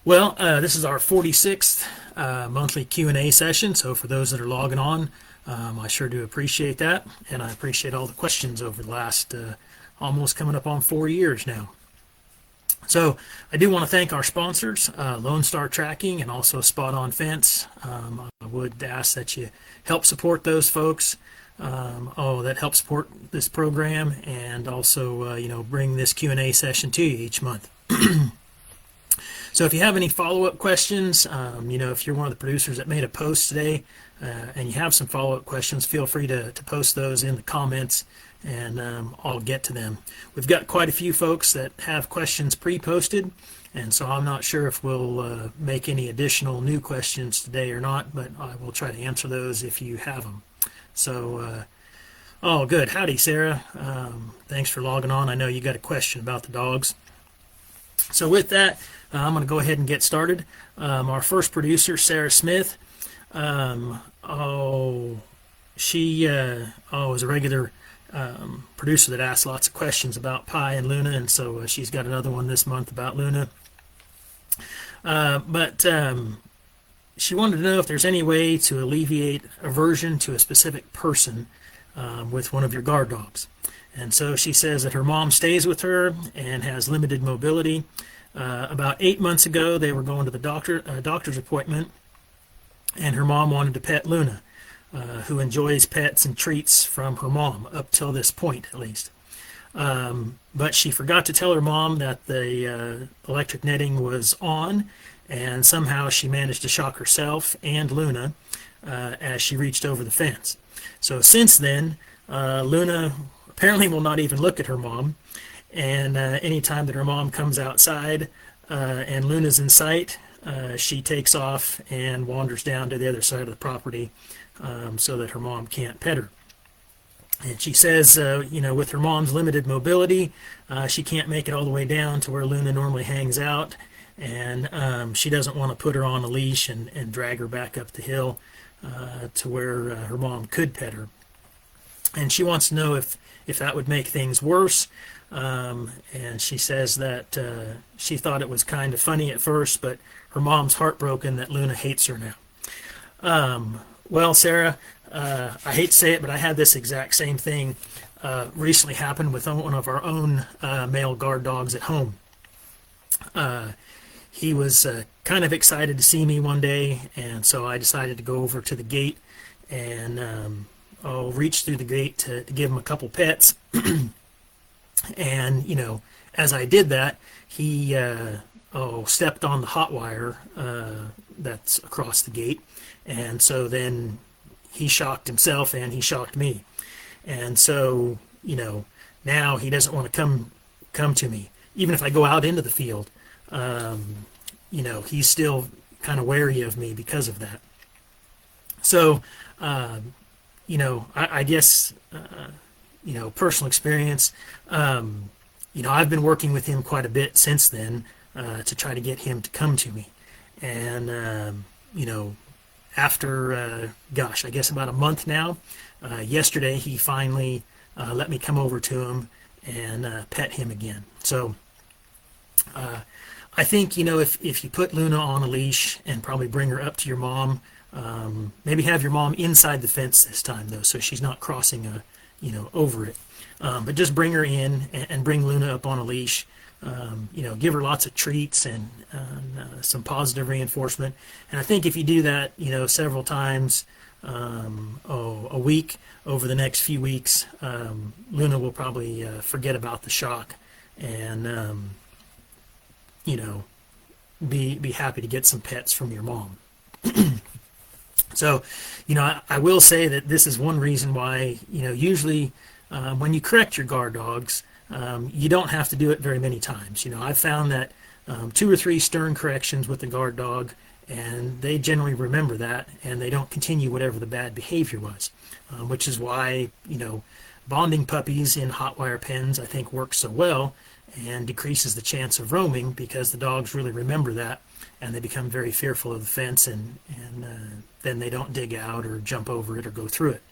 This is our 46th monthly Q&A session. So for those that are logging on, I sure do appreciate that. And I appreciate all the questions over the last almost coming up on 4 years now. So I do want to thank our sponsors, Lone Star Tracking and also Spot On Fence. I would ask that you help support those folks. That help support this program and also, bring this Q&A session to you each month. So if you have any follow-up questions, if you're one of the producers that made a post today and you have some follow-up questions, feel free to post those in the comments and I'll get to them. We've got quite a few folks that have questions pre-posted, and so I'm not sure if we'll make any additional new questions today or not, but I will try to answer those if you have them. So, good. Howdy, Sarah. Thanks for logging on. I know you got a question about the dogs. So with that, I'm going to go ahead and get started. Our first producer, Sarah Smith, she is a regular producer that asks lots of questions about Pi and Luna, and so she's got another one this month about Luna. But she wanted to know if there's any way to alleviate aversion to a specific person with one of your guard dogs. And so she says that her mom stays with her and has limited mobility. About 8 months ago, they were going to the doctor's appointment, and her mom wanted to pet Luna, who enjoys pets and treats from her mom, up till this point at least. But she forgot to tell her mom that the electric netting was on, and somehow she managed to shock herself and Luna as she reached over the fence. So since then, Luna apparently will not even look at her mom, and anytime that her mom comes outside and Luna's in sight, she takes off and wanders down to the other side of the property so that her mom can't pet her. And she says, with her mom's limited mobility, she can't make it all the way down to where Luna normally hangs out, and she doesn't want to put her on a leash and drag her back up the hill to where her mom could pet her. And she wants to know if that would make things worse. And she says that she thought it was kind of funny at first, but her mom's heartbroken that Luna hates her now. Sarah, I hate to say it, but I had this exact same thing recently happen with one of our own male guard dogs at home. He was kind of excited to see me one day, and so I decided to go over to the gate and reach through the gate to give him a couple pets. And, as I did that, he stepped on the hot wire that's across the gate. And so then he shocked himself and he shocked me. And so, now he doesn't want to come to me. Even if I go out into the field, he's still kind of wary of me because of that. So, I guess, personal experience, I've been working with him quite a bit since then to try to get him to come to me. And, after, I guess about a month now, yesterday he finally let me come over to him and pet him again. So I think, if you put Luna on a leash and probably bring her up to your mom, maybe have your mom inside the fence this time, though, so she's not crossing over it. But just bring her in and bring Luna up on a leash. Give her lots of treats and some positive reinforcement. And I think if you do that, several times a week over the next few weeks, Luna will probably forget about the shock and, be happy to get some pets from your mom. So, I will say that this is one reason why, usually when you correct your guard dogs, you don't have to do it very many times. I've found that 2 or 3 stern corrections with the guard dog, and they generally remember that, and they don't continue whatever the bad behavior was, which is why, bonding puppies in hot wire pens, I think, works so well and decreases the chance of roaming, because the dogs really remember that, and they become very fearful of the fence, and then they don't dig out or jump over it or go through it.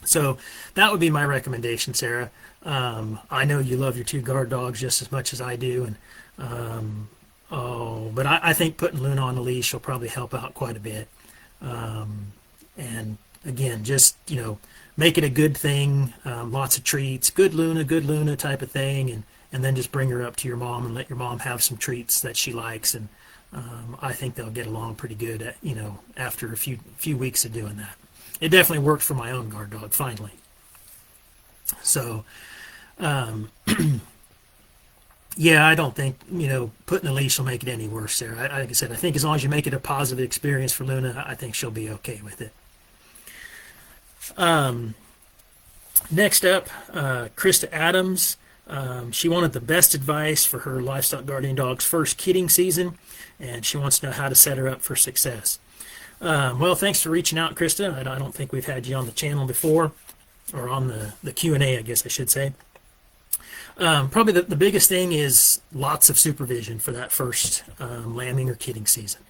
So that would be my recommendation, Sarah. I know you love your 2 guard dogs just as much as I do, and Oh, but I think putting Luna on the leash will probably help out quite a bit. And again, just, make it a good thing, lots of treats, good Luna type of thing, and then just bring her up to your mom and let your mom have some treats that she likes. And I think they'll get along pretty good, after a few weeks of doing that. It definitely worked for my own guard dog, finally. So, yeah, I don't think, putting a leash will make it any worse there. Like I said, I think as long as you make it a positive experience for Luna, I think she'll be okay with it. Next up, Krista Adams. She wanted the best advice for her livestock guardian dog's first kidding season, and she wants to know how to set her up for success. Well, thanks for reaching out, Krista. I don't think we've had you on the channel before, or on the Q&A, I guess I should say. Probably the biggest thing is lots of supervision for that first lambing or kidding season.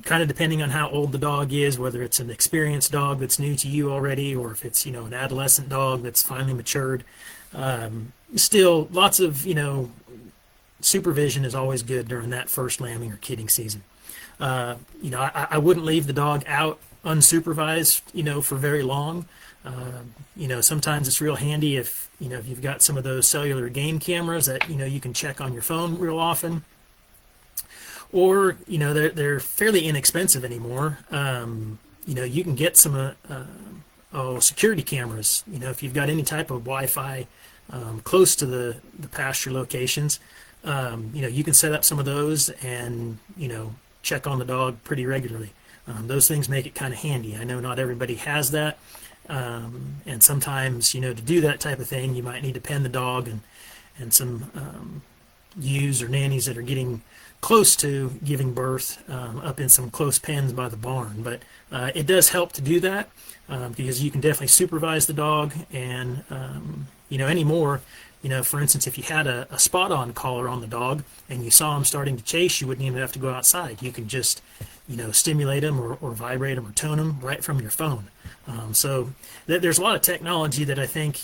Kind of depending on how old the dog is, whether it's an experienced dog that's new to you already, or if it's, an adolescent dog that's finally matured. Still, lots of, supervision is always good during that first lambing or kidding season. I wouldn't leave the dog out unsupervised, for very long. Sometimes it's real handy if you've got some of those cellular game cameras that, you can check on your phone real often. Or, they're fairly inexpensive anymore. You can get some security cameras, if you've got any type of Wi-Fi close to the pasture locations. You can set up some of those and, check on the dog pretty regularly. Those things make it kind of handy. I know not everybody has that. And sometimes, to do that type of thing, you might need to pen the dog and some ewes or nannies that are getting close to giving birth up in some close pens by the barn. But it does help to do that because you can definitely supervise the dog. And, anymore, for instance, if you had a spot-on collar on the dog and you saw him starting to chase, you wouldn't even have to go outside. You can just, stimulate him or vibrate him or tone him right from your phone. So there's a lot of technology that I think,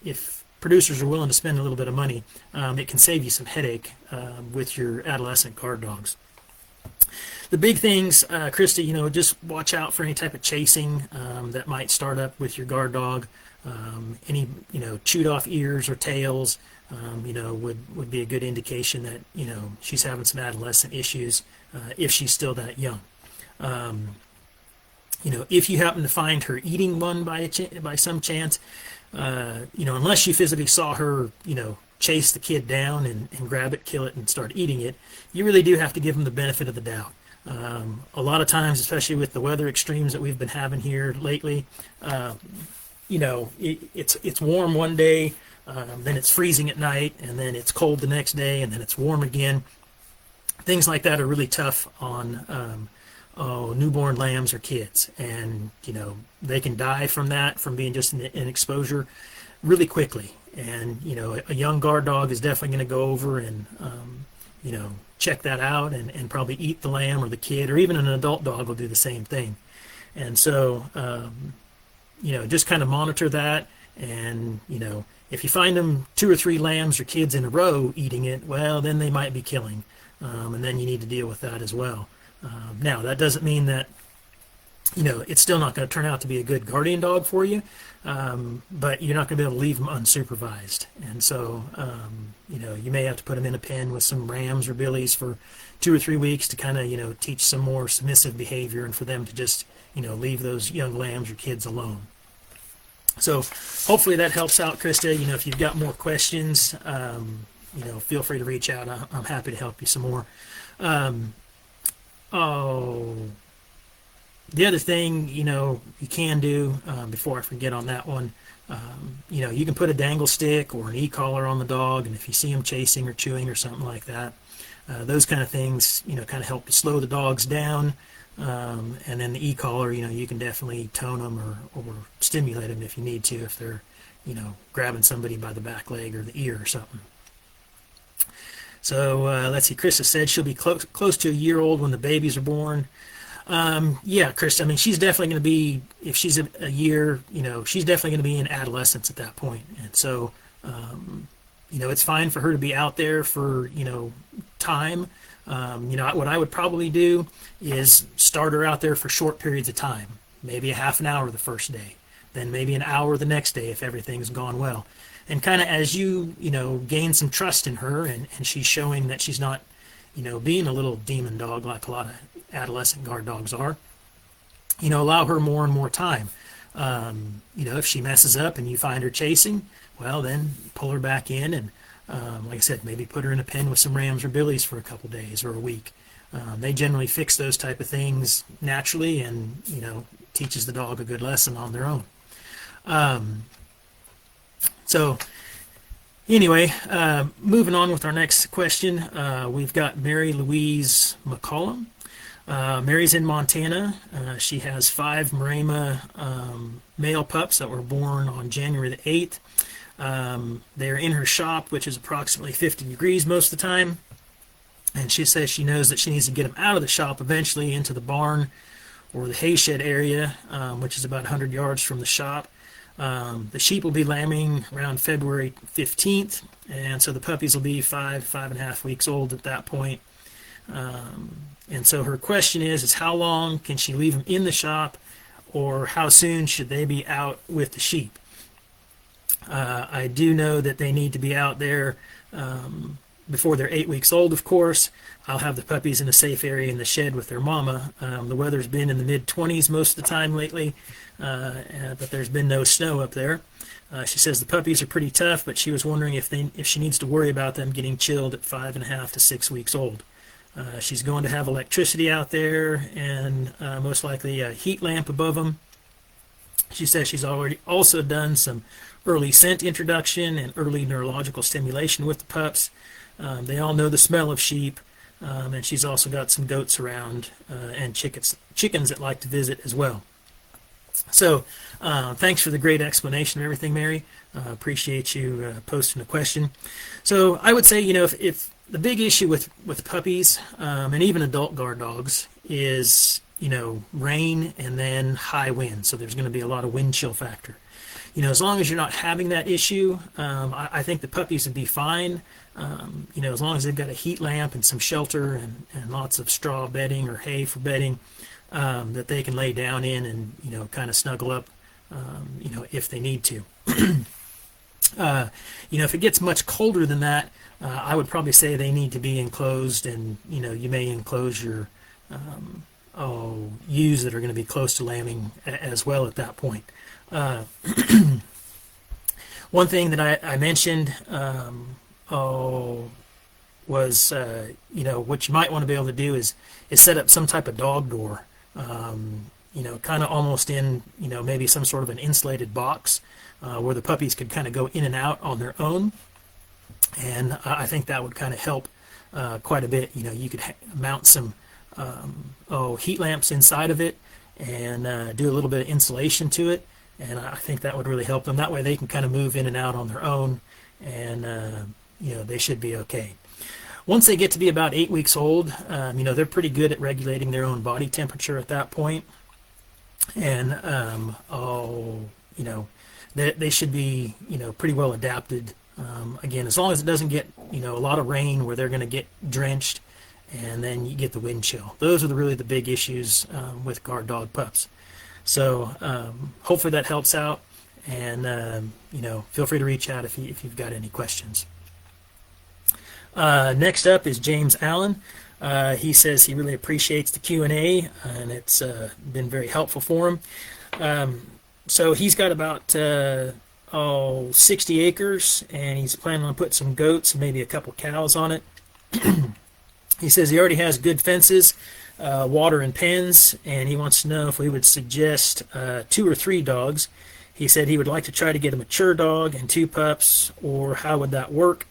if producers are willing to spend a little bit of money, it can save you some headache with your adolescent guard dogs. The big things, Krista, just watch out for any type of chasing that might start up with your guard dog. Any, chewed off ears or tails, would be a good indication that, she's having some adolescent issues if she's still that young. If you happen to find her eating one by some chance, unless you physically saw her, chase the kid down and grab it, kill it, and start eating it, you really do have to give them the benefit of the doubt. A lot of times, especially with the weather extremes that we've been having here lately, it's warm one day, then it's freezing at night, and then it's cold the next day, and then it's warm again. Things like that are really tough on newborn lambs or kids, and they can die from that, from being just in exposure really quickly. And a young guard dog is definitely going to go over and check that out and probably eat the lamb or the kid, or even an adult dog will do the same thing. And so just kind of monitor that. And if you find them 2 or 3 lambs or kids in a row eating it, well, then they might be killing, and then you need to deal with that as well. Now, that doesn't mean that it's still not going to turn out to be a good guardian dog for you, but you're not going to be able to leave them unsupervised. And so, you may have to put them in a pen with some rams or billies for 2 or 3 weeks to kind of, teach some more submissive behavior, and for them to just, leave those young lambs or kids alone. So hopefully that helps out, Krista. If you've got more questions, feel free to reach out. I'm happy to help you some more. The other thing, you can do, before I forget on that one, you can put a dangle stick or an e-collar on the dog, and if you see them chasing or chewing or something like that, those kind of things, kind of help to slow the dogs down. And then the e-collar, you can definitely tone them or stimulate them if you need to, if they're, grabbing somebody by the back leg or the ear or something. So let's see, Krista said she'll be close to a year old when the babies are born. Yeah, Krista, I mean, she's definitely going to be, if she's a year, she's definitely going to be in adolescence at that point. And so, it's fine for her to be out there for, time. What I would probably do is start her out there for short periods of time, maybe a half an hour the first day, then maybe an hour the next day if everything's gone well. And kind of as you, gain some trust in her, and she's showing that she's not, being a little demon dog like a lot of adolescent guard dogs are, allow her more and more time. If she messes up and you find her chasing, well, then pull her back in and, like I said, maybe put her in a pen with some rams or billies for a couple days or a week. They generally fix those type of things naturally, and, teaches the dog a good lesson on their own. So anyway, moving on with our next question, we've got Mary Louise McCollum. Mary's in Montana. She has 5 Maremma male pups that were born on January the 8th. They're in her shop, which is approximately 50 degrees most of the time. And she says she knows that she needs to get them out of the shop eventually into the barn or the hay shed area, which is about 100 yards from the shop. The sheep will be lambing around February 15th, and so the puppies will be 5.5 weeks old at that point. And so her question is how long can she leave them in the shop, or how soon should they be out with the sheep? I do know that they need to be out there before they're 8 weeks old, of course. I'll have the puppies in a safe area in the shed with their mama. The weather's been in the mid-20s most of the time lately, but there's been no snow up there. She says the puppies are pretty tough, but she was wondering if she needs to worry about them getting chilled at 5.5 to 6 weeks old. She's going to have electricity out there and most likely a heat lamp above them. She says she's already also done some early scent introduction and early neurological stimulation with the pups. They all know the smell of sheep, and she's also got some goats around and chickens that like to visit as well. So thanks for the great explanation of everything, Mary. Appreciate you posting the question. So I would say, if the big issue with puppies and even adult guard dogs is, rain and then high wind. So there's going to be a lot of wind chill factor. As long as you're not having that issue, I think the puppies would be fine. As long as they've got a heat lamp and some shelter and lots of straw bedding or hay for bedding that they can lay down in and, kind of snuggle up, if they need to. If it gets much colder than that, I would probably say they need to be enclosed, and, you may enclose your ewes that are going to be close to lambing as well at that point. One thing that I mentioned was, what you might want to be able to do is set up some type of dog door, kind of almost in, maybe some sort of an insulated box where the puppies could kind of go in and out on their own. And I think that would kind of help quite a bit. You could mount some heat lamps inside of it and do a little bit of insulation to it. And I think that would really help them. That way they can kind of move in and out on their own, and they should be okay. Once they get to be about 8 weeks old, they're pretty good at regulating their own body temperature at that point. And they should be pretty well adapted. Again, as long as it doesn't get a lot of rain where they're going to get drenched, and then you get the wind chill. Those are really the big issues with guard dog pups. So hopefully that helps out, and feel free to reach out if you've got any questions. Next up is James Allen. He says he really appreciates the Q&A, and it's been very helpful for him. So he's got about 60 acres, and he's planning on putting some goats and maybe a couple cows on it. He says he already has good fences, water and pens, and he wants to know if we would suggest 2 or 3 dogs. He said he would like to try to get a mature dog and 2 pups, or how would that work?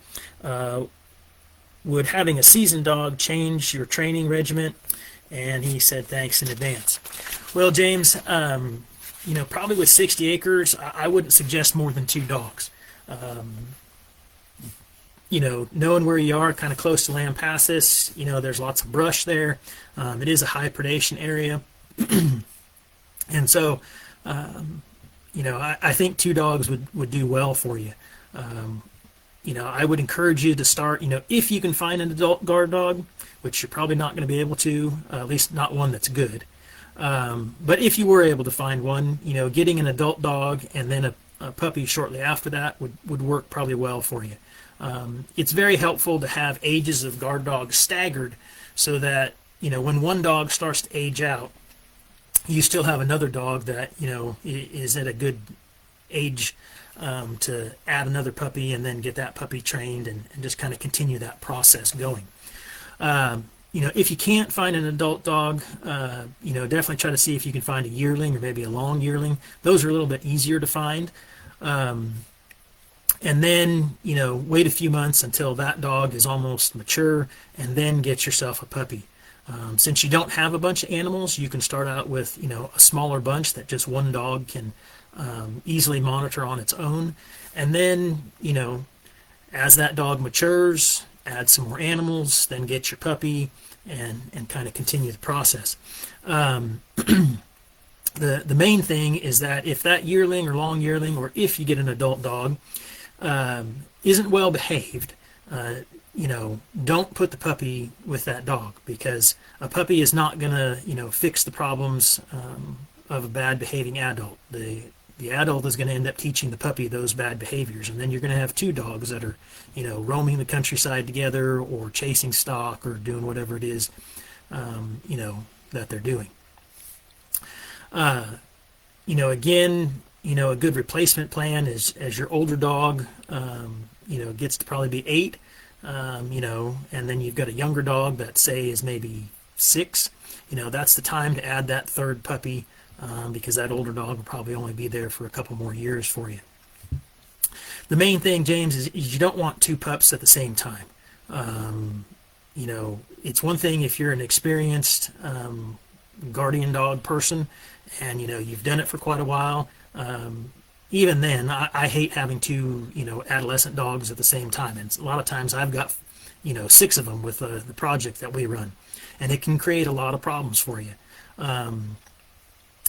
Would having a seasoned dog change your training regimen? And he said thanks in advance. Well, James, probably with 60 acres, I wouldn't suggest more than 2 dogs. Knowing where you are, kind of close to Lampasas, there's lots of brush there. It is a high predation area. And so, I think 2 dogs would do well for you. I would encourage you to start, if you can find an adult guard dog, which you're probably not going to be able to, at least not one that's good. But if you were able to find one, getting an adult dog and then a puppy shortly after that would work probably well for you. It's very helpful to have ages of guard dogs staggered so that, when one dog starts to age out, you still have another dog that, is at a good age to add another puppy and then get that puppy trained and just kind of continue that process going. If you can't find an adult dog, definitely try to see if you can find a yearling or maybe a long yearling. Those are a little bit easier to find. And then, wait a few months until that dog is almost mature and then get yourself a puppy. Since you don't have a bunch of animals, you can start out with, a smaller bunch that just one dog can easily monitor on its own. And then, as that dog matures, add some more animals, then get your puppy and kind of continue the process. The main thing is that if that yearling or long yearling, or if you get an adult dog, isn't well behaved, don't put the puppy with that dog, because a puppy is not going to, fix the problems of a bad behaving adult. The adult is going to end up teaching the puppy those bad behaviors, and then you're going to have two dogs that are, roaming the countryside together or chasing stock or doing whatever it is, that they're doing. Again, a good replacement plan is as your older dog, gets to probably be 8, and then you've got a younger dog that, say, is maybe 6, that's the time to add that third puppy, because that older dog will probably only be there for a couple more years for you. The main thing, James, is you don't want 2 pups at the same time. It's one thing if you're an experienced guardian dog person and, you've done it for quite a while. Even then, I hate having 2, adolescent dogs at the same time. And a lot of times I've got, 6 of them with the project that we run. And it can create a lot of problems for you.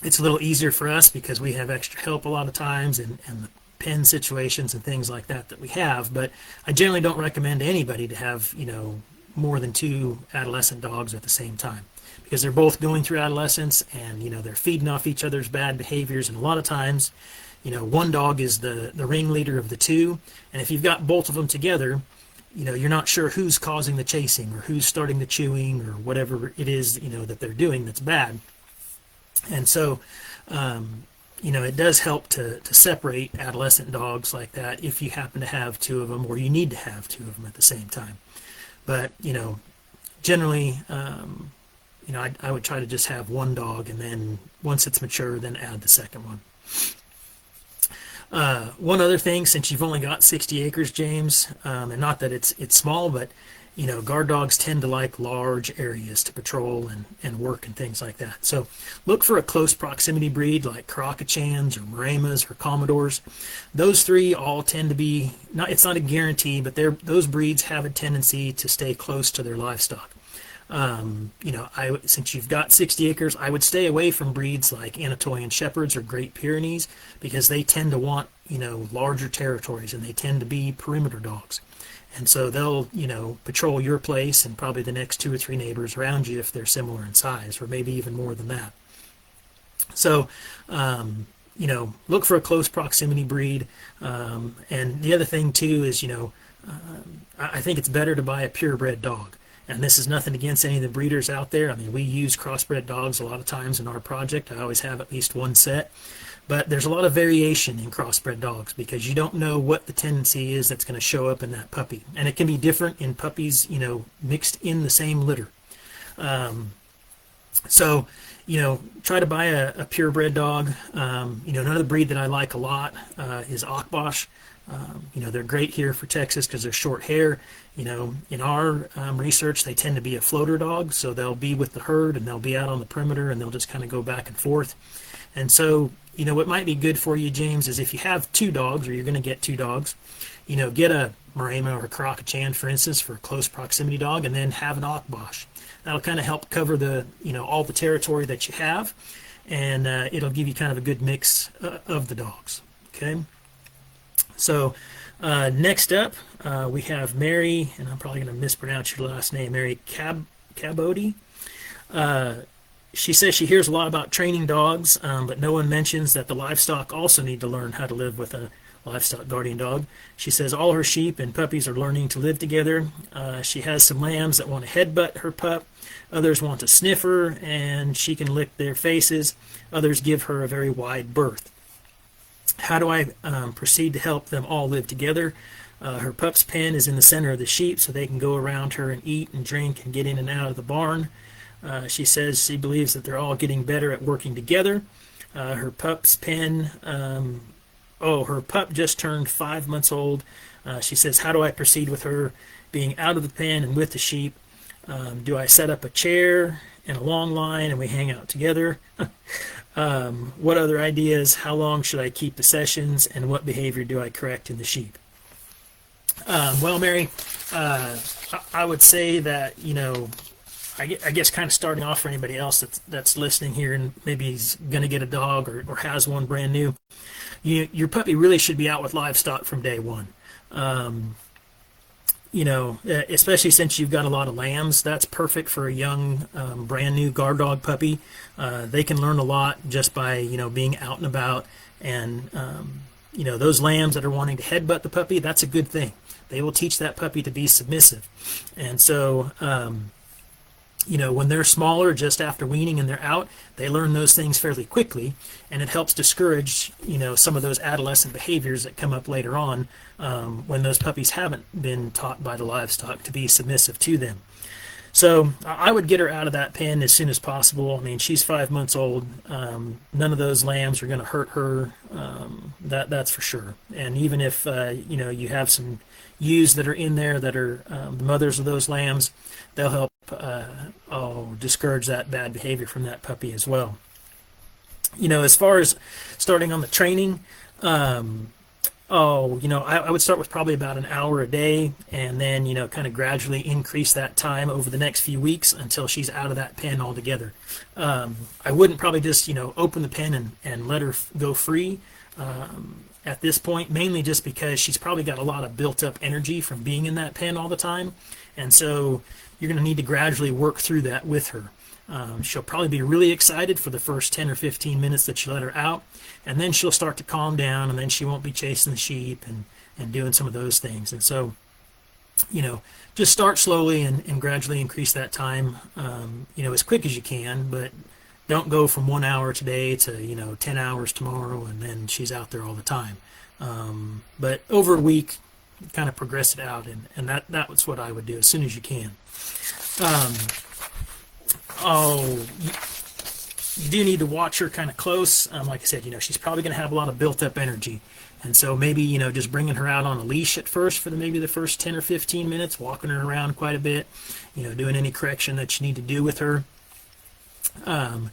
It's a little easier for us because we have extra help a lot of times and the pen situations and things like that we have. But I generally don't recommend to anybody to have, more than 2 adolescent dogs at the same time, because they're both going through adolescence and, they're feeding off each other's bad behaviors. And a lot of times, one dog is the ringleader of the 2. And if you've got both of them together, you're not sure who's causing the chasing or who's starting the chewing or whatever it is, that they're doing that's bad. And so, it does help to separate adolescent dogs like that if you happen to have 2 of them, or you need to have 2 of them at the same time. But, generally, I would try to just have one dog, and then once it's mature, then add the second one. One other thing, since you've only got 60 acres, James, and not that it's small, but guard dogs tend to like large areas to patrol and work and things like that. So look for a close proximity breed like Crocochans or Maremmas or Commodores. Those 3 all tend to be, it's not a guarantee, but those breeds have a tendency to stay close to their livestock. Since you've got 60 acres, I would stay away from breeds like Anatolian Shepherds or Great Pyrenees, because they tend to want, larger territories, and they tend to be perimeter dogs. And so they'll, patrol your place and probably the next 2 or 3 neighbors around you if they're similar in size, or maybe even more than that. So, look for a close proximity breed. And the other thing too is, I think it's better to buy a purebred dog. And this is nothing against any of the breeders out there. I mean, we use crossbred dogs a lot of times in our project. I always have at least one set. But there's a lot of variation in crossbred dogs, because you don't know what the tendency is that's going to show up in that puppy. And it can be different in puppies, mixed in the same litter. So, try to buy a purebred dog. Another breed that I like a lot is Akbosh. They're great here for Texas because they're short hair. In our research, they tend to be a floater dog, so they'll be with the herd and they'll be out on the perimeter and they'll just kind of go back and forth. And so, what might be good for you, James, is if you have 2 dogs, or you're going to get 2 dogs, get a Maremma or a Crococan, for instance, for a close proximity dog, and then have an Akbosh. That'll kind of help cover the, all the territory that you have, and it'll give you kind of a good mix of the dogs. Okay, so Next up, we have Mary, and I'm probably going to mispronounce your last name, Mary Cabody. Uh, she says she hears a lot about training dogs, but no one mentions that the livestock also need to learn how to live with a livestock guardian dog. She says all her sheep and puppies are learning to live together. She has some lambs that want to headbutt her pup. Others want to sniff her, and she can lick their faces. Others give her a very wide berth. How do I proceed to help them all live together? Her pup's pen is in the center of the sheep so they can go around her and eat and drink and get in and out of the barn. She says she believes that they're all getting better at working together. Her pup's pen, her pup just turned 5 months old. She says, how do I proceed with her being out of the pen and with the sheep? Do I set up a chair and a long line and we hang out together? What other ideas? How long should I keep the sessions? And what behavior do I correct in the sheep? Well, Mary, I would say that, I guess kind of starting off for anybody else that's listening here and maybe he's going to get a dog or has one brand new, your puppy really should be out with livestock from day one. Especially since you've got a lot of lambs, that's perfect for a young, brand new guard dog puppy. They can learn a lot just by, being out and about. And, those lambs that are wanting to headbutt the puppy, that's a good thing. They will teach that puppy to be submissive. And so, when they're smaller, just after weaning and they're out, they learn those things fairly quickly, and it helps discourage, some of those adolescent behaviors that come up later on when those puppies haven't been taught by the livestock to be submissive to them. So I would get her out of that pen as soon as possible. I mean, she's 5 months old. None of those lambs are going to hurt her. That's for sure. And even if, you have some ewes that are in there that are the mothers of those lambs, they'll help discourage that bad behavior from that puppy as well. As far as starting on the training, I would start with probably about an hour a day, and then kind of gradually increase that time over the next few weeks until she's out of that pen altogether. I wouldn't probably just open the pen and let her go free at this point, mainly just because she's probably got a lot of built up energy from being in that pen all the time, and so you're going to need to gradually work through that with her. She'll probably be really excited for the first 10 or 15 minutes that you let her out, and then she'll start to calm down, and then she won't be chasing the sheep and doing some of those things. And so, just start slowly and gradually increase that time, as quick as you can, but don't go from 1 hour today to, 10 hours tomorrow, and then she's out there all the time. But over a week, kind of progress it out, and that's what I would do as soon as you can. You do need to watch her kind of close. Like I said, she's probably going to have a lot of built-up energy. And so maybe, just bringing her out on a leash at first for maybe the first 10 or 15 minutes, walking her around quite a bit, doing any correction that you need to do with her. And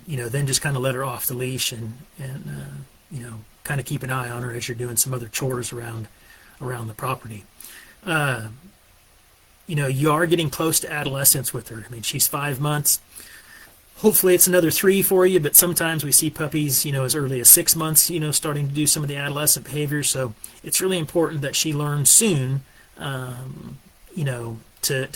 then just kind of let her off the leash and kind of keep an eye on her as you're doing some other chores around the property. You are getting close to adolescence with her. I mean, she's 5 months. Hopefully it's another 3 for you, but sometimes we see puppies, as early as 6 months, starting to do some of the adolescent behaviors. So it's really important that she learns soon, to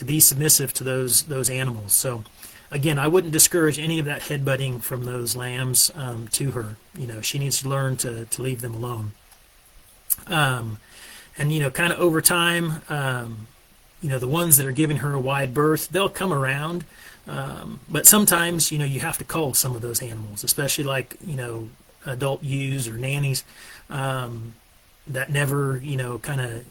be submissive to those animals. So again, I wouldn't discourage any of that headbutting from those lambs to her. She needs to learn to leave them alone. And kind of over time, the ones that are giving her a wide berth, they'll come around. But sometimes, you have to cull some of those animals, especially like, adult ewes or nannies that never, kind of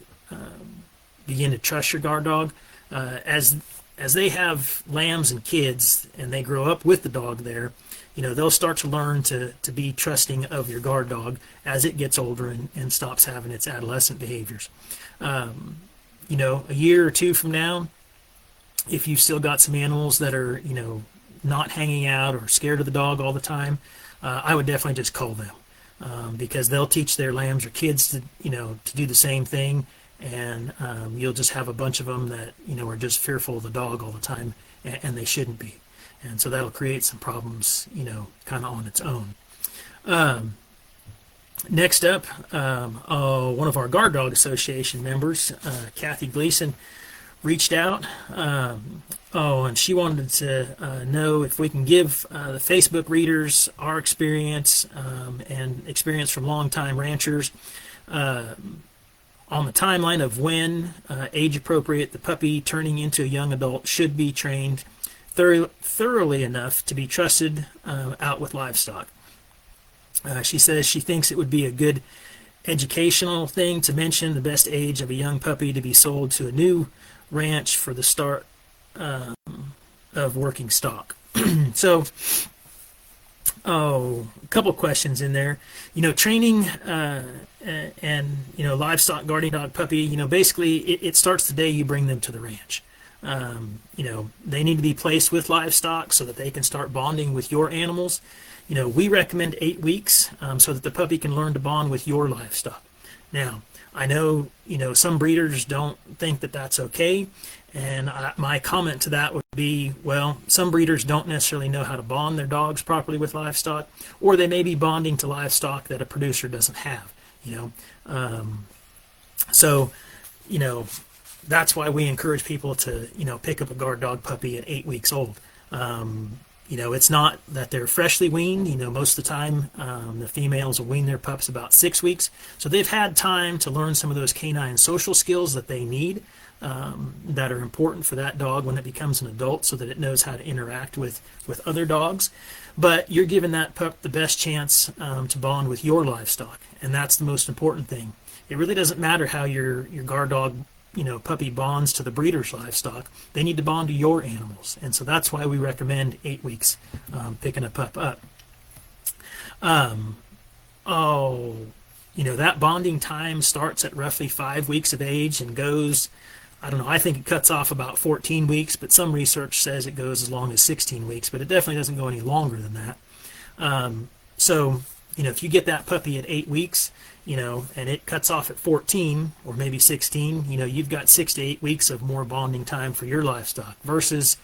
begin to trust your guard dog. As they have lambs and kids and they grow up with the dog there, they'll start to learn to be trusting of your guard dog as it gets older and stops having its adolescent behaviors. A year or two from now, if you've still got some animals that are, not hanging out or scared of the dog all the time, I would definitely just cull them because they'll teach their lambs or kids to do the same thing, and you'll just have a bunch of them that are just fearful of the dog all the time, and they shouldn't be, and so that'll create some problems, kind of on its own. Next up, one of our Guard Dog Association members, Kathy Gleason, reached out. And she wanted to know if we can give the Facebook readers our experience and experience from longtime ranchers on the timeline of when age appropriate the puppy turning into a young adult should be trained thoroughly enough to be trusted out with livestock. She says she thinks it would be a good educational thing to mention the best age of a young puppy to be sold to a new ranch for the start of working stock. So, a couple of questions in there. Training and livestock guardian dog puppy. Basically it starts the day you bring them to the ranch. They need to be placed with livestock so that they can start bonding with your animals. We recommend 8 weeks so that the puppy can learn to bond with your livestock. Now, I know, some breeders don't think that that's okay, and my comment to that would be, well, some breeders don't necessarily know how to bond their dogs properly with livestock, or they may be bonding to livestock that a producer doesn't have, So, that's why we encourage people to, pick up a guard dog puppy at 8 weeks old. It's not that they're freshly weaned. Most of the time, the females will wean their pups about 6 weeks. So they've had time to learn some of those canine social skills that they need that are important for that dog when it becomes an adult so that it knows how to interact with other dogs. But you're giving that pup the best chance to bond with your livestock, and that's the most important thing. It really doesn't matter how your guard dog puppy bonds to the breeder's livestock. They need to bond to your animals, and so that's why we recommend 8 weeks picking a pup up. That bonding time starts at roughly 5 weeks of age and goes, I don't know, I think it cuts off about 14 weeks, but some research says it goes as long as 16 weeks, but it definitely doesn't go any longer than that. So if you get that puppy at 8 weeks, and it cuts off at 14 or maybe 16, you've got 6 to 8 weeks of more bonding time for your livestock versus,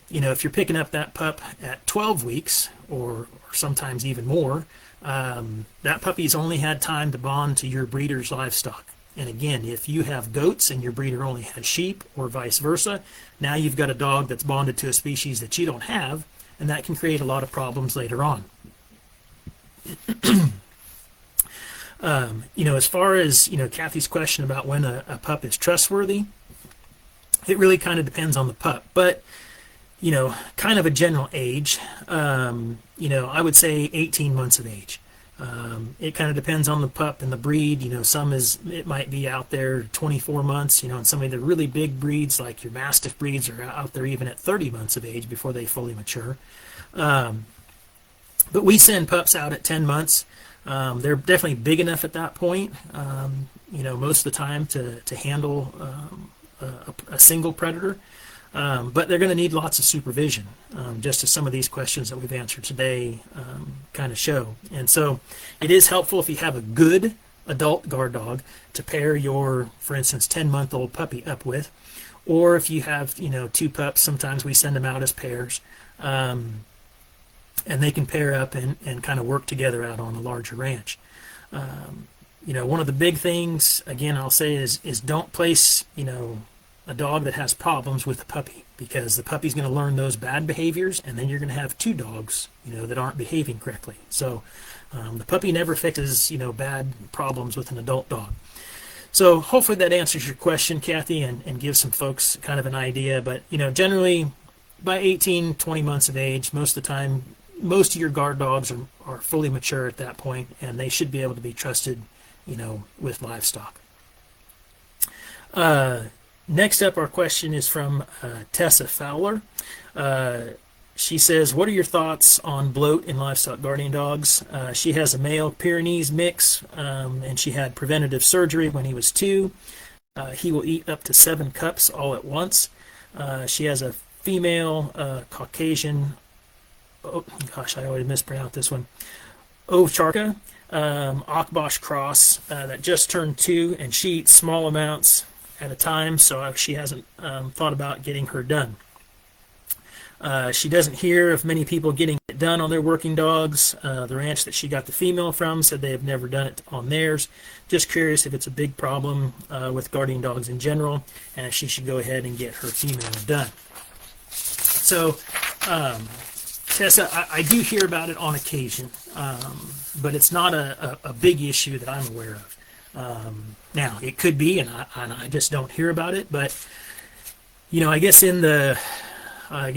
if you're picking up that pup at 12 weeks or sometimes even more, that puppy's only had time to bond to your breeder's livestock. And again, if you have goats and your breeder only has sheep or vice versa, now you've got a dog that's bonded to a species that you don't have, and that can create a lot of problems later on. As far as, Kathy's question about when a pup is trustworthy, it really kind of depends on the pup. But, kind of a general age, I would say 18 months of age. It kind of depends on the pup and the breed. It might be out there 24 months, and some of the really big breeds like your Mastiff breeds are out there even at 30 months of age before they fully mature. But we send pups out at 10 months. They're definitely big enough at that point, most of the time to handle a single predator. But they're going to need lots of supervision, just as some of these questions that we've answered today kind of show. And so it is helpful if you have a good adult guard dog to pair your, for instance, 10-month-old puppy up with, or if you have, 2 pups, sometimes we send them out as pairs. And they can pair up and kind of work together out on a larger ranch. One of the big things, again, I'll say is don't place, a dog that has problems with the puppy, because the puppy's going to learn those bad behaviors, and then you're going to have 2 dogs, that aren't behaving correctly. So the puppy never fixes, bad problems with an adult dog. So hopefully that answers your question, Kathy, and gives some folks kind of an idea. But, generally by 18, 20 months of age, most of the time, most of your guard dogs are fully mature at that point, and they should be able to be trusted, with livestock. Next up, our question is from Tessa Fowler. She says, what are your thoughts on bloat in livestock guardian dogs? She has a male Pyrenees mix, and she had preventative surgery when he was 2. He will eat up to 7 cups all at once. She has a female Caucasian, oh gosh, I always mispronounced this one, Ovcharka, Akbosh cross that just turned 2, and she eats small amounts at a time, so she hasn't thought about getting her done. She doesn't hear of many people getting it done on their working dogs. The ranch that she got the female from said they have never done it on theirs. Just curious if it's a big problem with guardian dogs in general, and if she should go ahead and get her female done. So, Tessa, I do hear about it on occasion, but it's not a big issue that I'm aware of. Now, it could be, and I just don't hear about it, but, I guess in the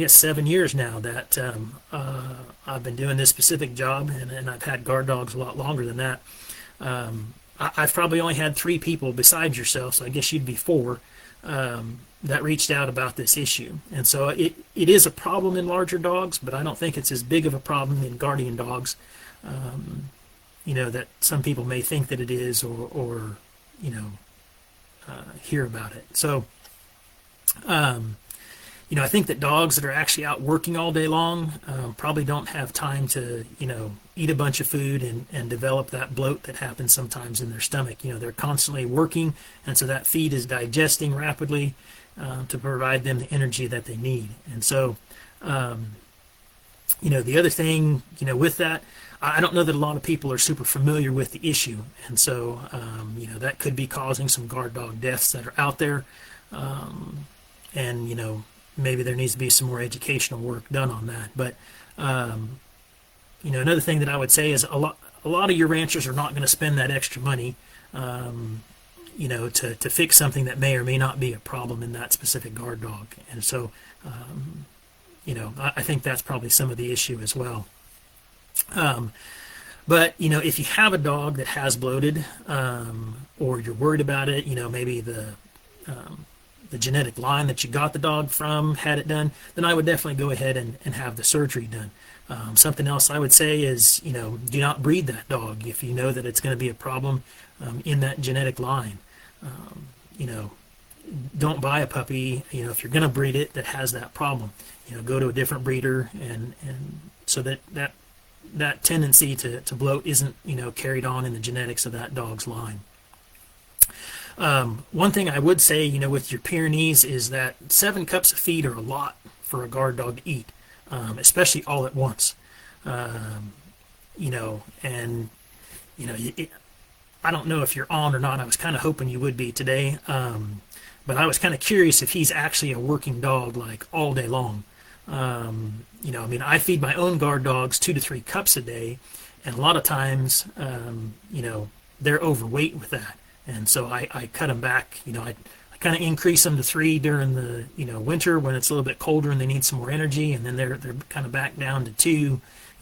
7 years now that I've been doing this specific job, and I've had guard dogs a lot longer than that. I've probably only had 3 people besides yourself, so I guess you'd be 4, that reached out about this issue. And so it is a problem in larger dogs, but I don't think it's as big of a problem in guardian dogs, that some people may think that it is, or hear about it. So, I think that dogs that are actually out working all day long probably don't have time to, eat a bunch of food and develop that bloat that happens sometimes in their stomach. They're constantly working, and so that feed is digesting rapidly to provide them the energy that they need. And so, the other thing, with that, I don't know that a lot of people are super familiar with the issue. And so, that could be causing some guard dog deaths that are out there. And, maybe there needs to be some more educational work done on that. But, another thing that I would say is a lot of your ranchers are not going to spend that extra money, to fix something that may or may not be a problem in that specific guard dog. And so, I think that's probably some of the issue as well. But, if you have a dog that has bloated, or you're worried about it, maybe the genetic line that you got the dog from had it done, then I would definitely go ahead and have the surgery done. Something else I would say is, do not breed that dog if you know that it's going to be a problem in that genetic line. Don't buy a puppy, if you're going to breed it that has that problem. Go to a different breeder, and so that tendency to bloat isn't, carried on in the genetics of that dog's line. One thing I would say, with your Pyrenees is that 7 cups of feed are a lot for a guard dog to eat, especially all at once. I don't know if you're on or not. I was kind of hoping you would be today, but I was kind of curious if he's actually a working dog, like all day long. I feed my own guard dogs 2 to 3 cups a day, and a lot of times, they're overweight with that. And so I cut them back, I kind of increase them to 3 during the, winter when it's a little bit colder and they need some more energy. And then they're kind of back down to 2,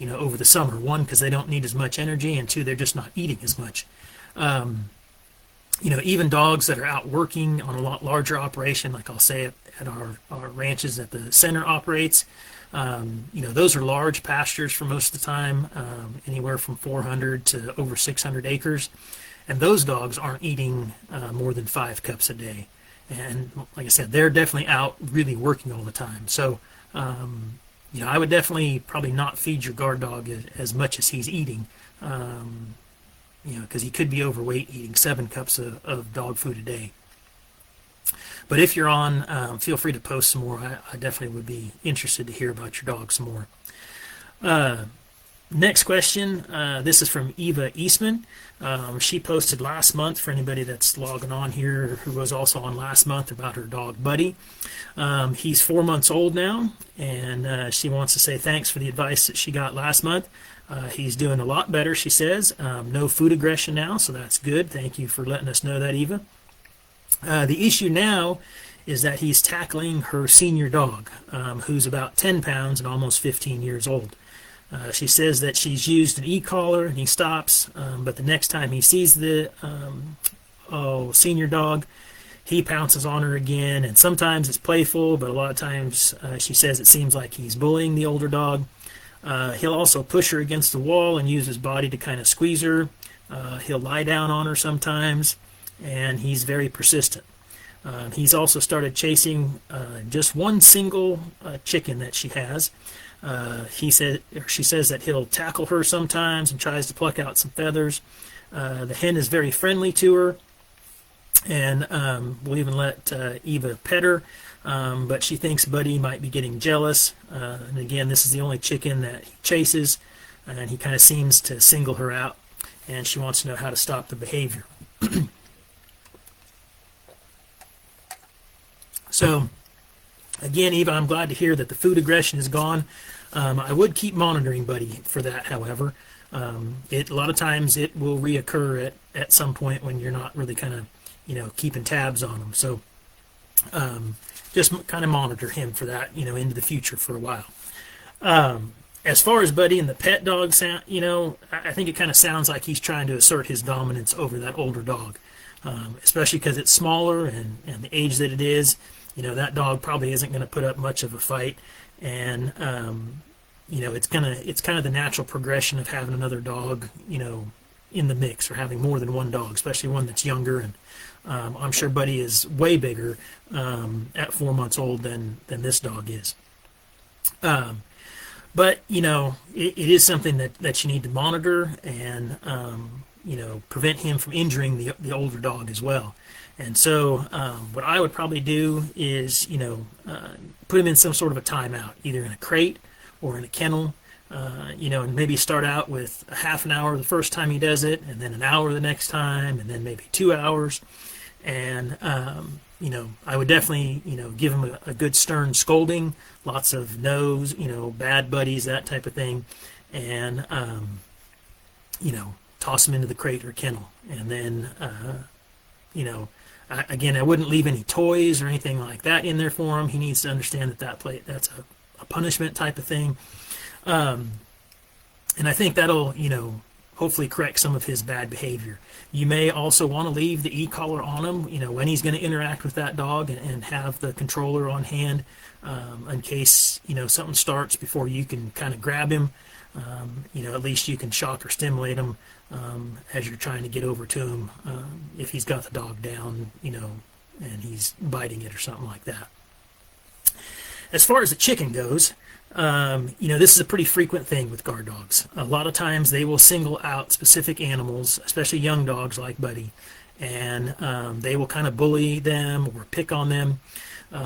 over the summer. 1, because they don't need as much energy, and 2, they're just not eating as much. Even dogs that are out working on a lot larger operation, like I'll say at our ranches that the center operates, those are large pastures for most of the time, anywhere from 400 to over 600 acres. And those dogs aren't eating more than 5 cups a day. And like I said, they're definitely out really working all the time. So, I would definitely probably not feed your guard dog as much as he's eating, because he could be overweight eating 7 cups of dog food a day. But if you're on, feel free to post some more. I definitely would be interested to hear about your dog some more. Next question, this is from Eva Eastman. She posted last month, for anybody that's logging on here who was also on last month, about her dog Buddy. He's 4 months old now, and she wants to say thanks for the advice that she got last month. He's doing a lot better, she says. No food aggression now, so that's good. Thank you for letting us know that, Eva. The issue now is that he's tackling her senior dog, who's about 10 pounds and almost 15 years old. She says that she's used an e-collar and he stops, but the next time he sees the senior dog, he pounces on her again, and sometimes it's playful, but a lot of times she says it seems like he's bullying the older dog. He'll also push her against the wall and use his body to kind of squeeze her. He'll lie down on her sometimes, and he's very persistent. He's also started chasing just one single chicken that she has. She says that he'll tackle her sometimes and tries to pluck out some feathers. The hen is very friendly to her, And we'll even let Eva pet her, but she thinks Buddy might be getting jealous. And again, this is the only chicken that he chases, and he kind of seems to single her out, and she wants to know how to stop the behavior. So, again, Eva, I'm glad to hear that the food aggression is gone. I would keep monitoring Buddy for that, however. A lot of times it will reoccur at some point when you're not really kind of, keeping tabs on him. So just kind of monitor him for that, into the future for a while. As far as Buddy and the pet dog sound, I think it kind of sounds like he's trying to assert his dominance over that older dog, especially because it's smaller and the age that it is. That dog probably isn't going to put up much of a fight, and it's kind of the natural progression of having another dog, in the mix, or having more than one dog, especially one that's younger. And I'm sure Buddy is way bigger at 4 months old than this dog is. But it is something that you need to monitor and prevent him from injuring the older dog as well. And so what I would probably do is put him in some sort of a timeout, either in a crate or in a kennel. And maybe start out with a half an hour the first time he does it, and then an hour the next time, and then maybe 2 hours. And I would definitely give him a good stern scolding, lots of no's, bad buddies, that type of thing, and toss him into the crate or kennel. And then again, I wouldn't leave any toys or anything like that in there for him. He needs to understand that's a punishment type of thing. And I think that'll, hopefully correct some of his bad behavior. You may also want to leave the e-collar on him, when he's going to interact with that dog, and have the controller on hand in case, something starts before you can kind of grab him. At least you can shock or stimulate him as you're trying to get over to him if he's got the dog down, and he's biting it or something like that. As far as the chicken goes, this is a pretty frequent thing with guard dogs. A lot of times they will single out specific animals, especially young dogs like Buddy, and they will kind of bully them or pick on them.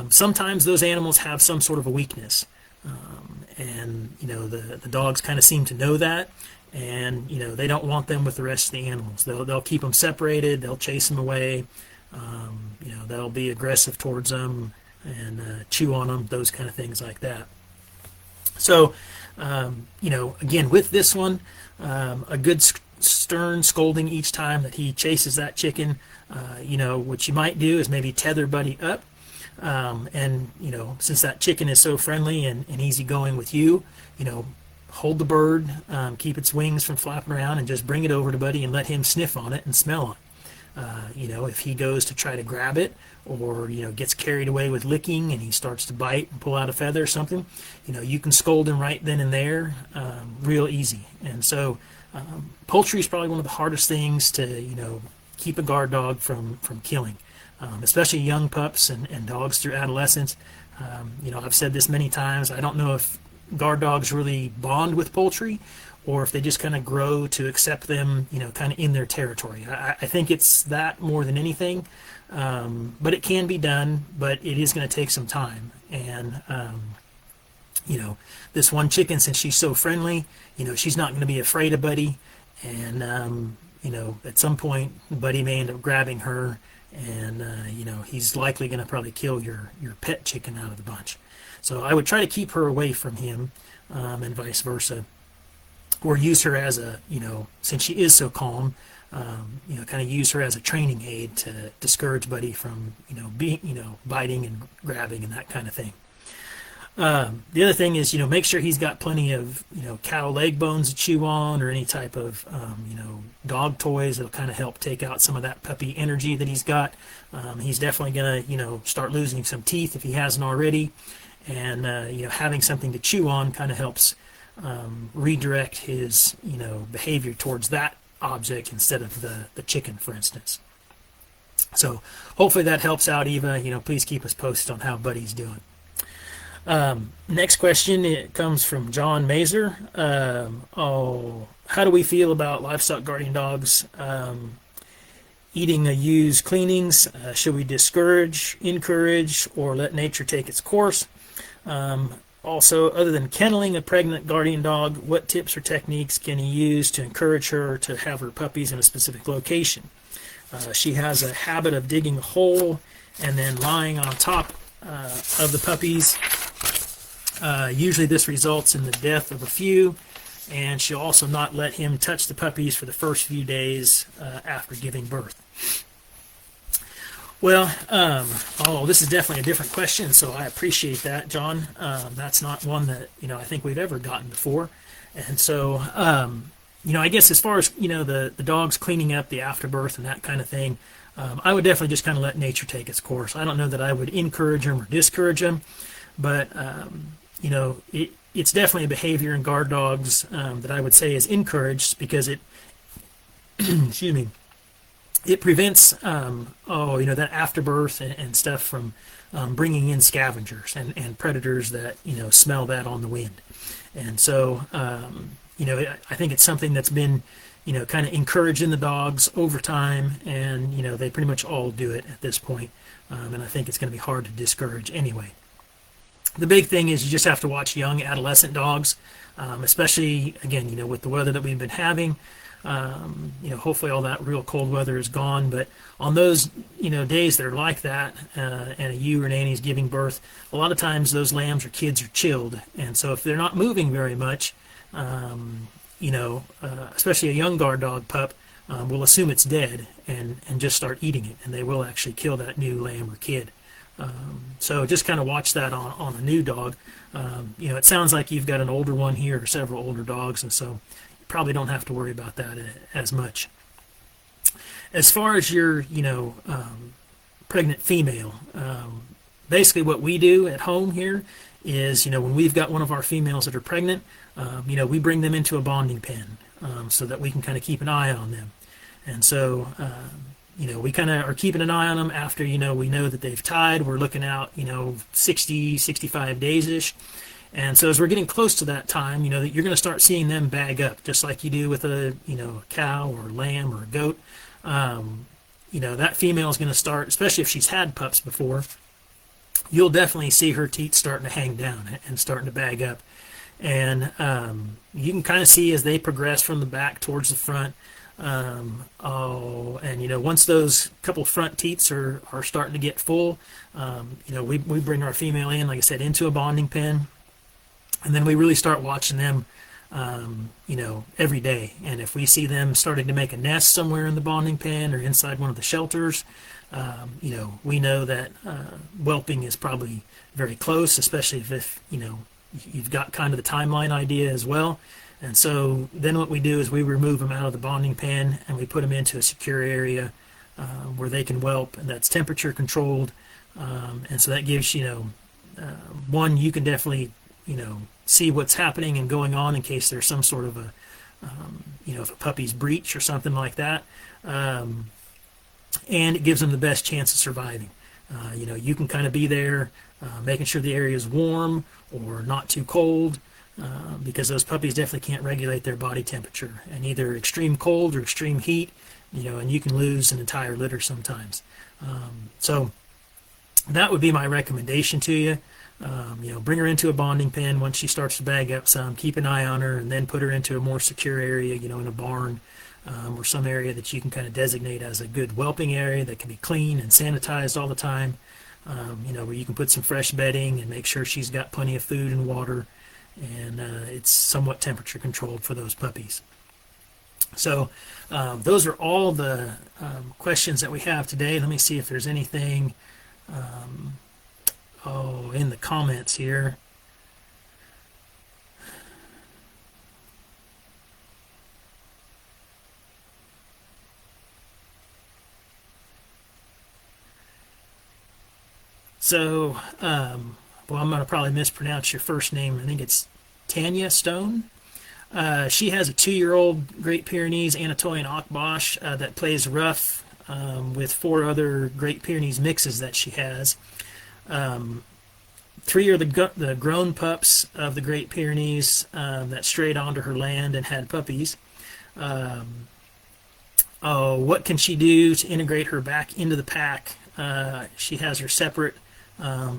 Sometimes those animals have some sort of a weakness, and the dogs kind of seem to know that, and they don't want them with the rest of the animals. They'll keep them separated. They'll chase them away. They'll be aggressive towards them and chew on them, those kind of things like that. So, again, with this one, a good stern scolding each time that he chases that chicken. What you might do is maybe tether Buddy up. And, since that chicken is so friendly and easygoing with you, hold the bird, keep its wings from flapping around, and just bring it over to Buddy and let him sniff on it and smell on it. If he goes to try to grab it, or gets carried away with licking and he starts to bite and pull out a feather or something, you can scold him right then and there, real easy. And so poultry is probably one of the hardest things to keep a guard dog from killing, especially young pups and dogs through adolescence. I've said this many times. I don't know if guard dogs really bond with poultry, or if they just kind of grow to accept them, kind of in their territory. I think it's that more than anything, but it can be done, but it is going to take some time. And, this one chicken, since she's so friendly, she's not going to be afraid of Buddy. And, at some point, Buddy may end up grabbing her, and, he's likely going to probably kill your pet chicken out of the bunch. So I would try to keep her away from him, and vice versa. Or use her as a, since she is so calm, kind of use her as a training aid to discourage Buddy from, being, biting and grabbing and that kind of thing. The other thing is, make sure he's got plenty of, cow leg bones to chew on, or any type of, dog toys that'll kind of help take out some of that puppy energy that he's got. He's definitely going to, start losing some teeth if he hasn't already. And, having something to chew on kind of helps redirect his, behavior towards that object instead of the chicken, for instance. So hopefully that helps out, Eva. Please keep us posted on how Buddy's doing. Next question, it comes from John Mazer. How do we feel about livestock guardian dogs? eating a ewe's cleanings. Should we discourage, encourage, or let nature take its course? Also, other than kenneling a pregnant guardian dog, what tips or techniques can you use to encourage her to have her puppies in a specific location? She has a habit of digging a hole and then lying on top of the puppies. Usually this results in the death of a few, and she'll also not let him touch the puppies for the first few days after giving birth. Well, this is definitely a different question, so I appreciate that, John. That's not one that, I think we've ever gotten before. And so, I guess as far as, the dogs cleaning up the afterbirth and that kind of thing, I would definitely just kind of let nature take its course. I don't know that I would encourage them or discourage them, but, it's definitely a behavior in guard dogs that I would say is encouraged because it, excuse me, it prevents, that afterbirth and stuff from bringing in scavengers and predators that, smell that on the wind. And so, I think it's something that's been, kind of encouraged in the dogs over time, and, they pretty much all do it at this point. And I think it's going to be hard to discourage anyway. The big thing is you just have to watch young adolescent dogs, especially, again, with the weather that we've been having. Hopefully all that real cold weather is gone, but on those, days that are like that, and a ewe or nanny is giving birth, a lot of times those lambs or kids are chilled. And so if they're not moving very much, especially a young guard dog pup, will assume it's dead and just start eating it, and they will actually kill that new lamb or kid. So just kind of watch that on a new dog. It sounds like you've got an older one here or several older dogs, and so you probably don't have to worry about that as much. As far as your, pregnant female, basically what we do at home here is, when we've got one of our females that are pregnant, we bring them into a bonding pen so that we can kind of keep an eye on them. And so, we kind of are keeping an eye on them after, we know that they've tied. We're looking out, 60, 65 days-ish. And so as we're getting close to that time, that you're going to start seeing them bag up, just like you do with a, a cow or a lamb or a goat. That female is going to start, especially if she's had pups before, you'll definitely see her teeth starting to hang down and starting to bag up. And you can kind of see as they progress from the back towards the front. Once those couple front teats are starting to get full, we bring our female in, like I said, into a bonding pen, and then we really start watching them, every day. And if we see them starting to make a nest somewhere in the bonding pen or inside one of the shelters, we know that whelping is probably very close, especially if you've got kind of the timeline idea as well. And so then what we do is we remove them out of the bonding pen and we put them into a secure area where they can whelp, and that's temperature controlled. And so that gives, one, you can definitely, see what's happening and going on in case there's some sort of a, if a puppy's breech or something like that. And it gives them the best chance of surviving. You can kind of be there making sure the area is warm or not too cold. Because those puppies definitely can't regulate their body temperature, and either extreme cold or extreme heat, and you can lose an entire litter sometimes. So that would be my recommendation to you. Bring her into a bonding pen once she starts to bag up some, keep an eye on her, and then put her into a more secure area, in a barn or some area that you can kind of designate as a good whelping area that can be clean and sanitized all the time, where you can put some fresh bedding and make sure she's got plenty of food and water. And it's somewhat temperature controlled for those puppies. So those are all the questions that we have today. Let me see if there's anything in the comments here. So, I'm going to probably mispronounce your first name. I think it's Tanya Stone. She has a 2-year-old Great Pyrenees Anatolian Akbash that plays rough with 4 other Great Pyrenees mixes that she has. 3 are the grown pups of the Great Pyrenees that strayed onto her land and had puppies. what can she do to integrate her back into the pack? She has her separate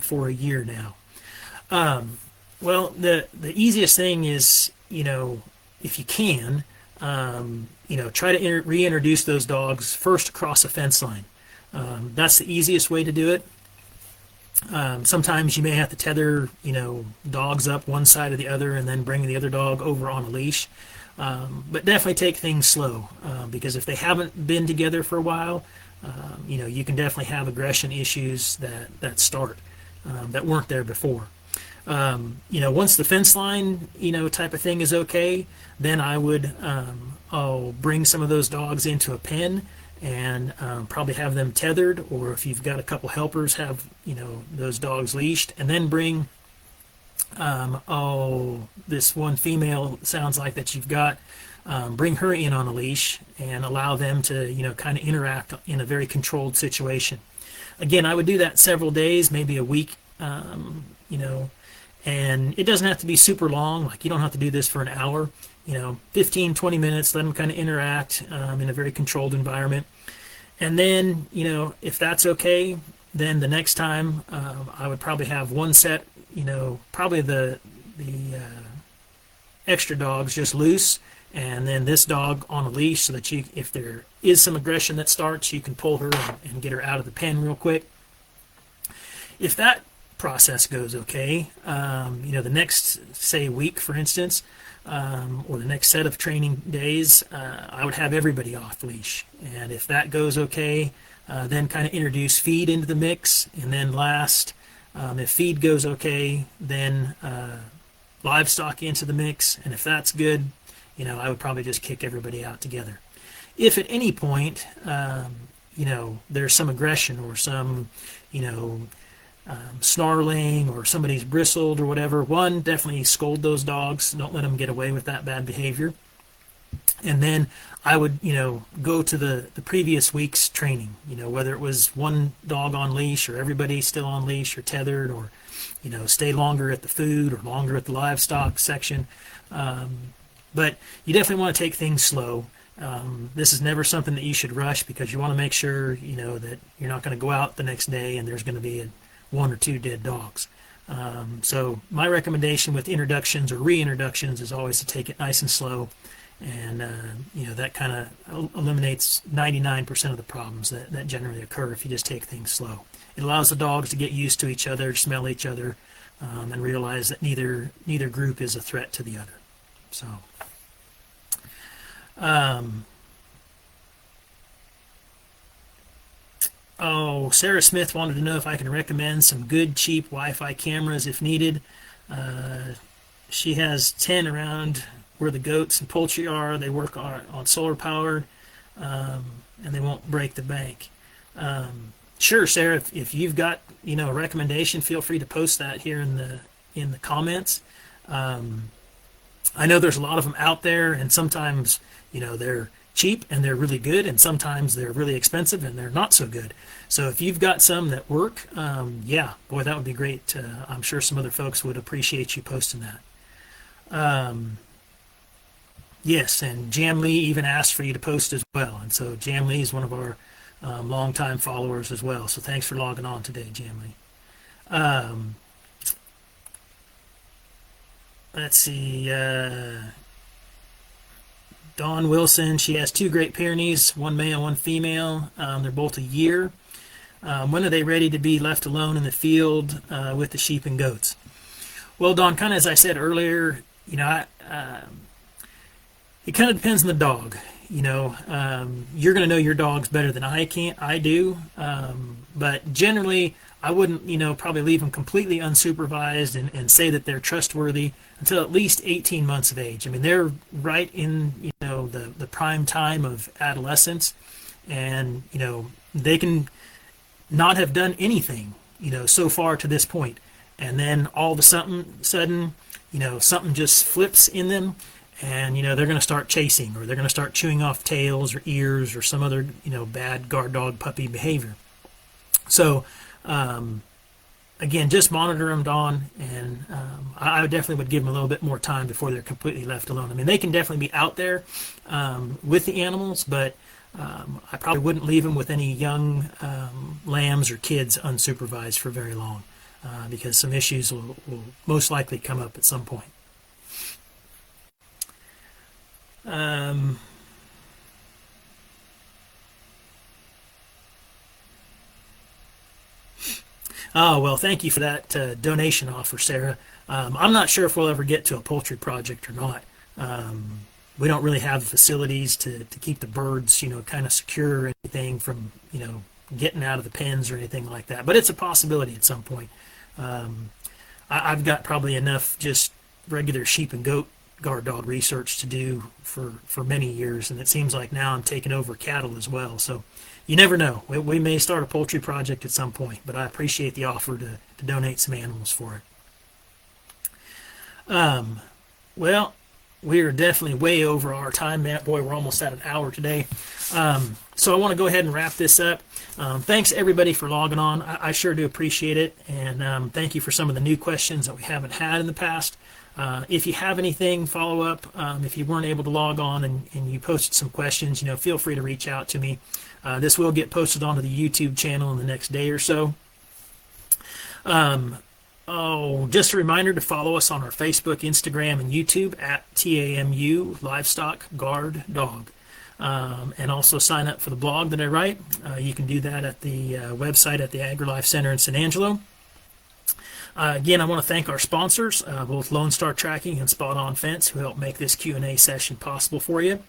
for a year now. Well, the easiest thing is, if you can, try to reintroduce those dogs first across a fence line. That's the easiest way to do it. Sometimes you may have to tether, dogs up one side or the other and then bring the other dog over on a leash. But definitely take things slow because if they haven't been together for a while, you can definitely have aggression issues that start that weren't there before. Once the fence line, type of thing is okay, then I would I'll bring some of those dogs into a pen and probably have them tethered, or if you've got a couple helpers, have those dogs leashed, and then bring this one female sounds like that you've got, bring her in on a leash and allow them to kind of interact in a very controlled situation. Again, I would do that several days, maybe a week, and it doesn't have to be super long. Like, you don't have to do this for an hour. 15, 20 minutes, let them kind of interact in a very controlled environment. And then, if that's okay, then the next time I would probably have one set, probably the extra dogs just loose, and then this dog on a leash so that if there is some aggression that starts, you can pull her and get her out of the pen real quick. If that process goes okay, the next, say, week, for instance, or the next set of training days, I would have everybody off leash. And if that goes okay, then kind of introduce feed into the mix. And then last, if feed goes okay, then livestock into the mix. And if that's good, I would probably just kick everybody out together. If at any point, there's some aggression or some, snarling, or somebody's bristled or whatever, one, definitely scold those dogs. Don't let them get away with that bad behavior. And then I would, go to the previous week's training, whether it was one dog on leash or everybody still on leash or tethered, or, stay longer at the food or longer at the livestock section. But you definitely want to take things slow. This is never something that you should rush, because you want to make sure, that you're not going to go out the next day and there's going to be one or two dead dogs. So my recommendation with introductions or reintroductions is always to take it nice and slow, and that kind of eliminates 99% of the problems that generally occur if you just take things slow. It allows the dogs to get used to each other, smell each other, and realize that neither group is a threat to the other. So Sarah Smith wanted to know if I can recommend some good, cheap Wi-Fi cameras if needed. She has 10 around where the goats and poultry are. They work on solar powered, and they won't break the bank. Sure, Sarah, if you've got a recommendation, feel free to post that here in the comments. I know there's a lot of them out there, and sometimes they're cheap and they're really good, and sometimes they're really expensive and they're not so good. So if you've got some that work, yeah, boy, that would be great. I'm sure some other folks would appreciate you posting that. Yes, and Jam Lee even asked for you to post as well, and so Jam Lee is one of our longtime followers as well. So thanks for logging on today, Jam Lee. Let's see. Dawn Wilson, she has 2 Great Pyrenees, one male, one female. They're both a year. When are they ready to be left alone in the field with the sheep and goats? Well, Dawn, kind of as I said earlier, it kind of depends on the dog. You're going to know your dogs better than I do. But generally, I wouldn't, probably leave them completely unsupervised and say that they're trustworthy until at least 18 months of age. I mean, they're right in, the prime time of adolescence, and, they can not have done anything, so far to this point. And then all of a sudden, something just flips in them, and, they're going to start chasing, or they're going to start chewing off tails or ears or some other, bad guard dog puppy behavior. So, again, just monitor them, Dawn, and I definitely would give them a little bit more time before they're completely left alone. I mean, they can definitely be out there with the animals, but I probably wouldn't leave them with any young lambs or kids unsupervised for very long, because some issues will most likely come up at some point. Oh, well, thank you for that donation offer, Sarah. I'm not sure if we'll ever get to a poultry project or not. We don't really have facilities to keep the birds, kind of secure or anything from, getting out of the pens or anything like that. But it's a possibility at some point. I've got probably enough just regular sheep and goat guard dog research to do for many years, and it seems like now I'm taking over cattle as well. So you never know. We may start a poultry project at some point, but I appreciate the offer to donate some animals for it. Well, we are definitely way over our time, Matt. Boy, we're almost at an hour today. So I want to go ahead and wrap this up. Thanks, everybody, for logging on. I sure do appreciate it, and thank you for some of the new questions that we haven't had in the past. If you have anything, follow up. If you weren't able to log on and you posted some questions, feel free to reach out to me. This will get posted onto the YouTube channel in the next day or so. Just a reminder to follow us on our Facebook, Instagram, and YouTube at TAMU Livestock Guard Dog. And also sign up for the blog that I write. You can do that at the website at the AgriLife Center in San Angelo. Again, I want to thank our sponsors, both Lone Star Tracking and Spot On Fence, who helped make this Q&A session possible for you.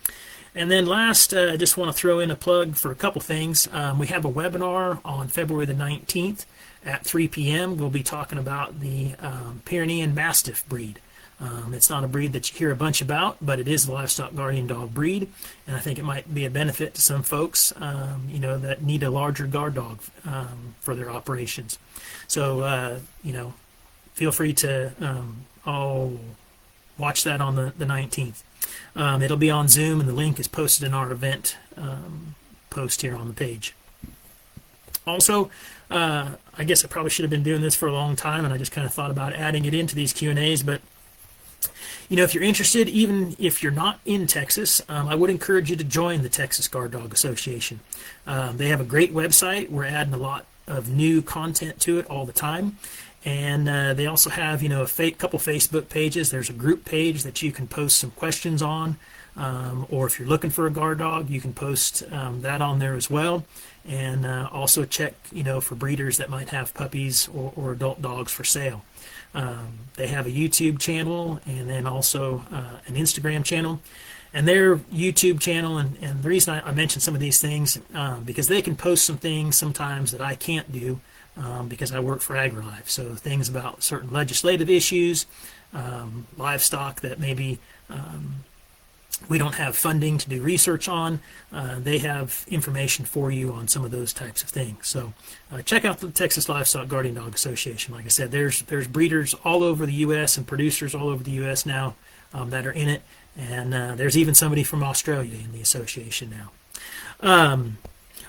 And then last, I just want to throw in a plug for a couple things. We have a webinar on February the 19th at 3 p.m. We'll be talking about the Pyrenean Mastiff breed. It's not a breed that you hear a bunch about, but it is a livestock guardian dog breed, and I think it might be a benefit to some folks, that need a larger guard dog for their operations. So, feel free to watch that on the 19th. It'll be on Zoom, and the link is posted in our event post here on the page. Also, I guess I probably should have been doing this for a long time, and I just kind of thought about adding it into these Q&As, but if you're interested, even if you're not in Texas, I would encourage you to join the Texas Guard Dog Association. They have a great website. We're adding a lot of new content to it all the time. And they also have, a couple Facebook pages. There's a group page that you can post some questions on. Or if you're looking for a guard dog, you can post that on there as well. And also check, for breeders that might have puppies or adult dogs for sale. They have a YouTube channel and then also an Instagram channel. And their YouTube channel, and the reason I mention some of these things, because they can post some things sometimes that I can't do because I work for AgriLife. So things about certain legislative issues, livestock that maybe we don't have funding to do research on. They have information for you on some of those types of things. So check out the Texas Livestock Guardian Dog Association. Like I said, there's breeders all over the U.S. and producers all over the U.S. now that are in it. And there's even somebody from Australia in the association now.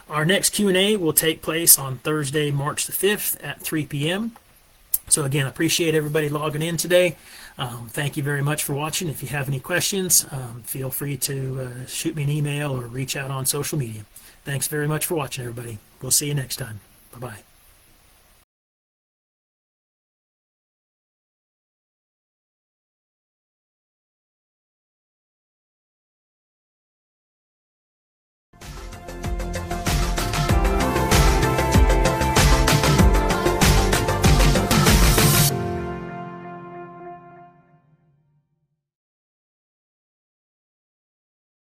Our next Q&A will take place on Thursday, March the 5th at 3 p.m. So again, I appreciate everybody logging in today. Thank you very much for watching. If you have any questions, feel free to shoot me an email or reach out on social media. Thanks very much for watching, everybody. We'll see you next time. Bye-bye.